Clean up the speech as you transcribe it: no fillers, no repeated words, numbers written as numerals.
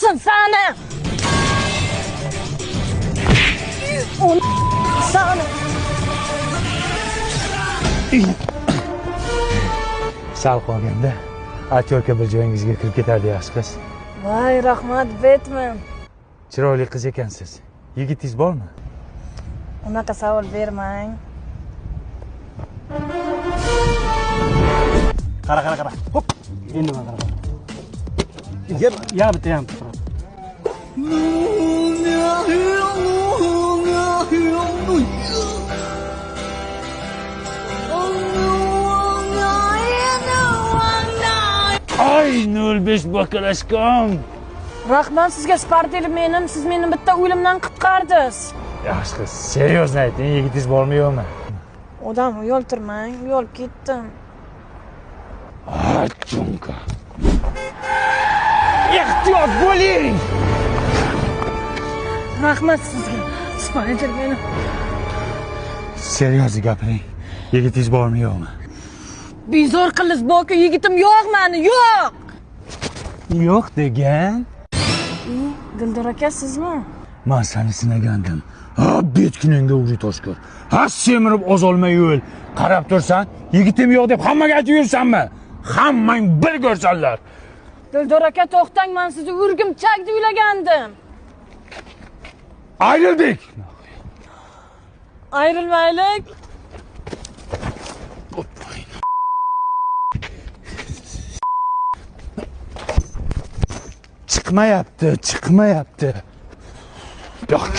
Qilsin seni. Seni. Sal qolganda aktyorka bir joyingizga kirib ketardi yaxshi qiz. Voy, rahmat Batman. Chiroyli qiz ekansiz. Yigitingiz bormi? Unaqa savol bermang. Qara. Hop. Endi mana qara. Ya bitta ham. Ay 05 bakalashkom. Rahmat sizga Spartel menim, siz meni bitta o'limdan qutqardingiz. Yaxshi qiz, seryozni ayting, yigitingiz bormi yo'qmi? Odam uyoltirmang, uyolib ketdim. Chunka. Ehtiyot bo'ling. Rahmat sizga. Spartel menim. Seryozni gapiring. Yigitingiz bormi yo'qmi? Bezor qilish borku, yigitim yo'q meni, yo'q. Yo'q degan. Dildor aka sizmi? Men seni sinagandim. Ha, betkiningga uzi toshkor. Ha, semirib ozolmay yo'l. Qarab tursan, yigitim yo'q deb hammaga aytib yursanmi? Hammang bir ko'rsanlar. Dildor aka to'xtang, men sizni Urgimchakda uylagandim. Ayrildik. Ayrilmaylik. Chiqmayapti. Yo'q.